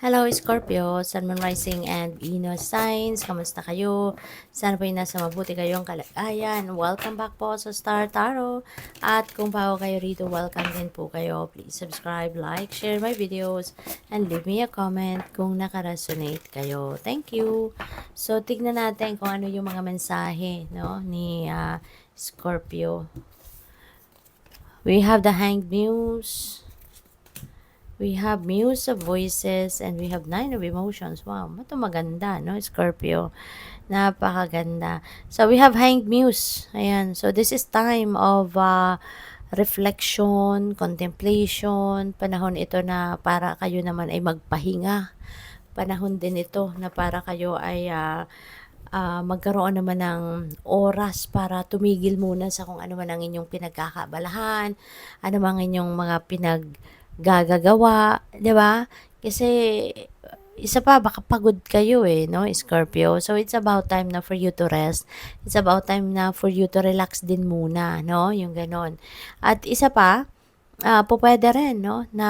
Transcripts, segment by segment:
Hello Scorpio, Sun, Moon, Rising, and Venus signs. Kamusta kayo? Sana po nasa mabuti kayong kalagayan. Welcome back po sa Star Tarot. At kung bago kayo rito, welcome din po kayo. Please subscribe, like, share my videos, and leave me a comment kung nakaresonate kayo. Thank you. So, tignan natin kung ano yung mga mensahe ni Scorpio. We have the Hanged Muse. We have Muse of Voices and we have Nine of Emotions. Wow, ito maganda, no, Scorpio? Napakaganda. So, we have Hanged Muse. Ayan. So, this is time of reflection, contemplation. Panahon ito na para kayo naman ay magpahinga. Panahon din ito na para kayo ay magkaroon naman ng oras para tumigil muna sa kung ano man ang inyong pinagkakabalahan, ano man ang inyong mga gagagawa, 'di ba? Kasi isa pa baka pagod kayo no, Scorpio. So it's about time na for you to rest. It's about time na for you to relax din muna, no? Yung ganon. At isa pa, pupwede rin, no, na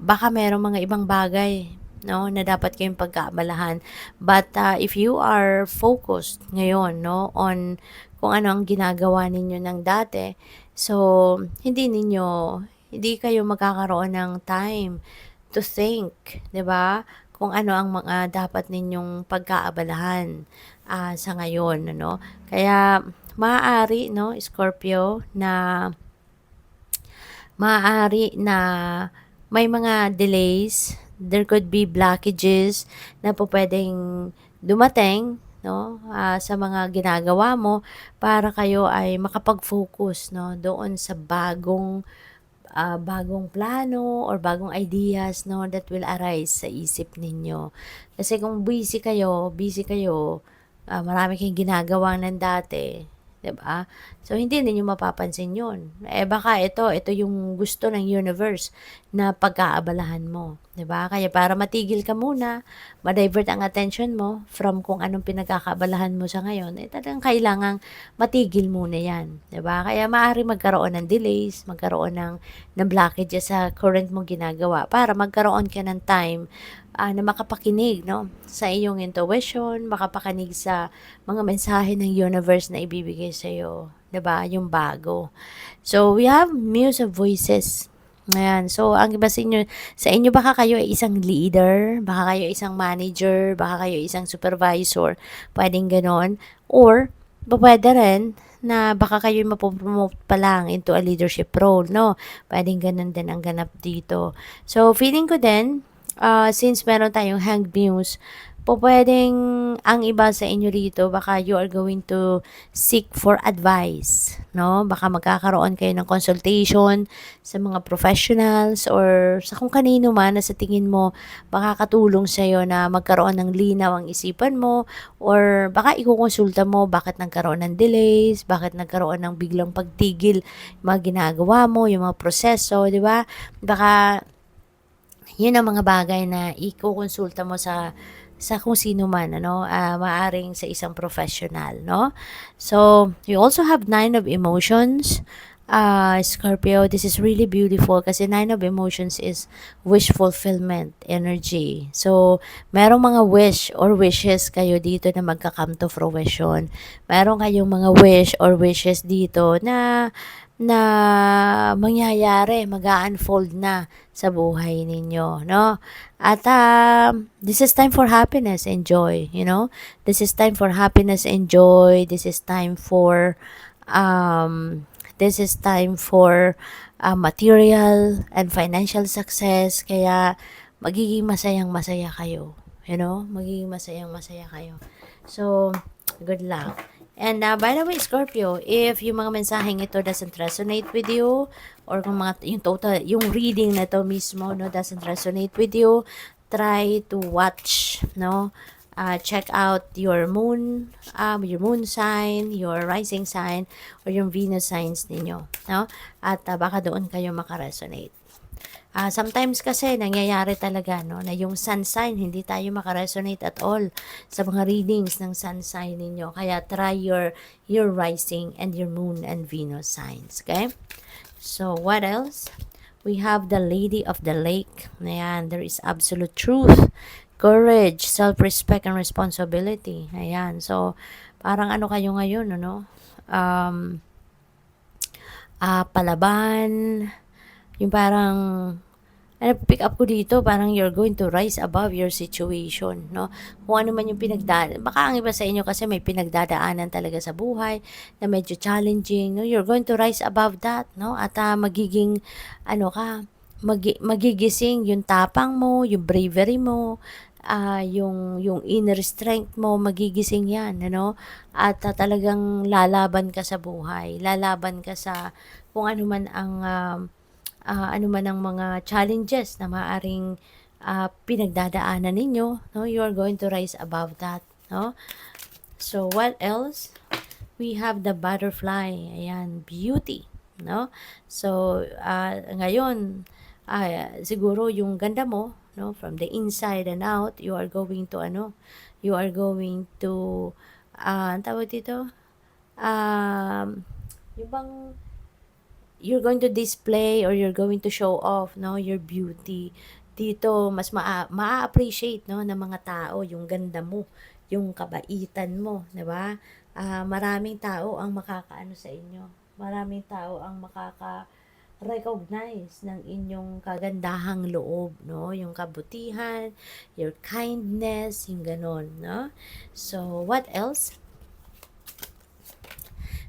baka merong mga ibang bagay, no, na dapat kayong pagkaabalahan. But if you are focused ngayon, no, on kung ano ang ginagawa ninyo ng dati, so hindi kayo magkakaroon ng time to think, 'di ba? Kung ano ang mga dapat ninyong pagkaabalahan sa ngayon, no? Kaya maaari, no, Scorpio, na may mga delays, there could be blockages na po pwedeng dumating, no, sa mga ginagawa mo para kayo ay makapag-focus, no, doon sa bagong plano or bagong ideas, no, that will arise sa isip ninyo. Kasi kung busy kayo, marami kayong ginagawa ng dati, 'di ba? So hindi niyo mapapansin 'yon. Baka ito yung gusto ng universe na pagkaabalahan mo, 'di ba? Kaya para matigil ka muna, ma-divert ang attention mo from kung anong pinagkakaabalahan mo sa ngayon, talagang kailangang matigil muna 'yan, 'di ba? Kaya maaari magkaroon ng delays, magkaroon ng blockages sa current mong ginagawa para magkaroon ka ng time na makapakinig, no, sa iyong intuition, makapakinig sa mga mensahe ng universe na ibibigay sa iyo, 'di ba? Yung bago. So, we have Muse of Voices. Ayan. So, ang iba sa inyo baka kayo ay isang leader, baka kayo isang manager, baka kayo isang supervisor, pwedeng ganon. Or, pwede rin na baka kayo mapopromote pa lang into a leadership role, no? Pwedeng ganon din ang ganap dito. So, feeling ko din, since meron tayong Hanged Muse, pwedeng ang iba sa inyo rito, baka you are going to seek for advice, no? Baka magkakaroon kayo ng consultation sa mga professionals or sa kung kanino man na sa tingin mo makakatulong sa iyo na magkaroon ng linaw ang isipan mo, or baka ikukonsulta mo bakit nagkaroon ng delays, bakit nagkaroon ng biglang pagtigil mga ginagawa mo, yung mga proseso, di ba? Baka yun ang mga bagay na ikukonsulta mo sa kung sino man, maaring sa isang professional, no? So, you also have Nine of Emotions. Scorpio, this is really beautiful kasi Nine of Emotions is wish fulfillment energy. So, merong mga wish or wishes kayo dito na magka-come to fruition. Meron kayong mga wish or wishes dito na mangyayari, mag-unfold na sa buhay ninyo, no? At this is time for happiness and joy, This is time for happiness and joy. This is time for material and financial success. Kaya magiging masayang-masaya kayo, Magiging masayang-masaya kayo. So, good luck. And by the way, Scorpio, if yung mga mensaheng ito doesn't resonate with you, or kung yung reading na to mismo, doesn't resonate with you, try to watch, check out your moon sign, your rising sign, or yung Venus signs ninyo, no? At baka doon kayo makaresonate. Sometimes kasi nangyayari talaga, na yung sun sign, hindi tayo makaresonate at all sa mga readings ng sun sign ninyo. Kaya try your rising and your moon and Venus signs, okay? So, what else? We have the Lady of the Lake. Ayan, there is absolute truth, courage, self-respect, and responsibility. Ayan, so parang ano kayo ngayon, ano? Palaban, yung parang pick up ko dito, parang you're going to rise above your situation, no? Kung ano man yung baka ang iba sa inyo kasi may pinagdadaanan talaga sa buhay na medyo challenging, no? You're going to rise above that, no? At magiging, magigising yung tapang mo, yung bravery mo, yung inner strength mo, magigising yan, ano? At talagang lalaban ka sa buhay, lalaban ka sa kung ano man ang mga challenges na maaring pinagdadaanan ninyo, no? You are going to rise above that, no? So, what else? We have the butterfly. Ayan, beauty, no? So, ngayon, siguro yung ganda mo, no? From the inside and out, you are going to, you are going to, ang tawag dito? Yung bang, you're going to display or you're going to show off, no, your beauty. Dito mas maa-appreciate, no, ng mga tao yung ganda mo, yung kabaitan mo, 'di ba? Maraming tao ang makakaano sa inyo. Maraming tao ang recognize ng inyong kagandahang loob, no? Yung kabutihan, your kindness, yung ganon, no? So, what else?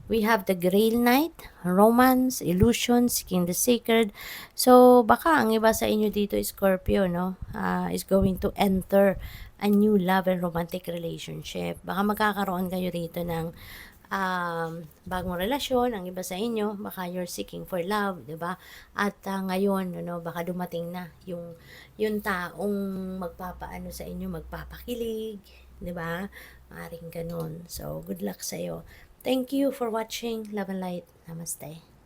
We have the Grail Knight, Romance, Illusion, Seeking the Sacred. So, baka ang iba sa inyo dito, Scorpio, no? Is going to enter a new love and romantic relationship. Baka magkakaroon kayo rito ng bagong relasyon. Ang iba sa inyo, baka you're seeking for love, di ba? At ngayon, ano, baka dumating na yung taong magpapaano sa inyo, magpapakilig, di ba? Maaaring ganun. So, good luck sa'yo. Thank you for watching. Love and light. Namaste.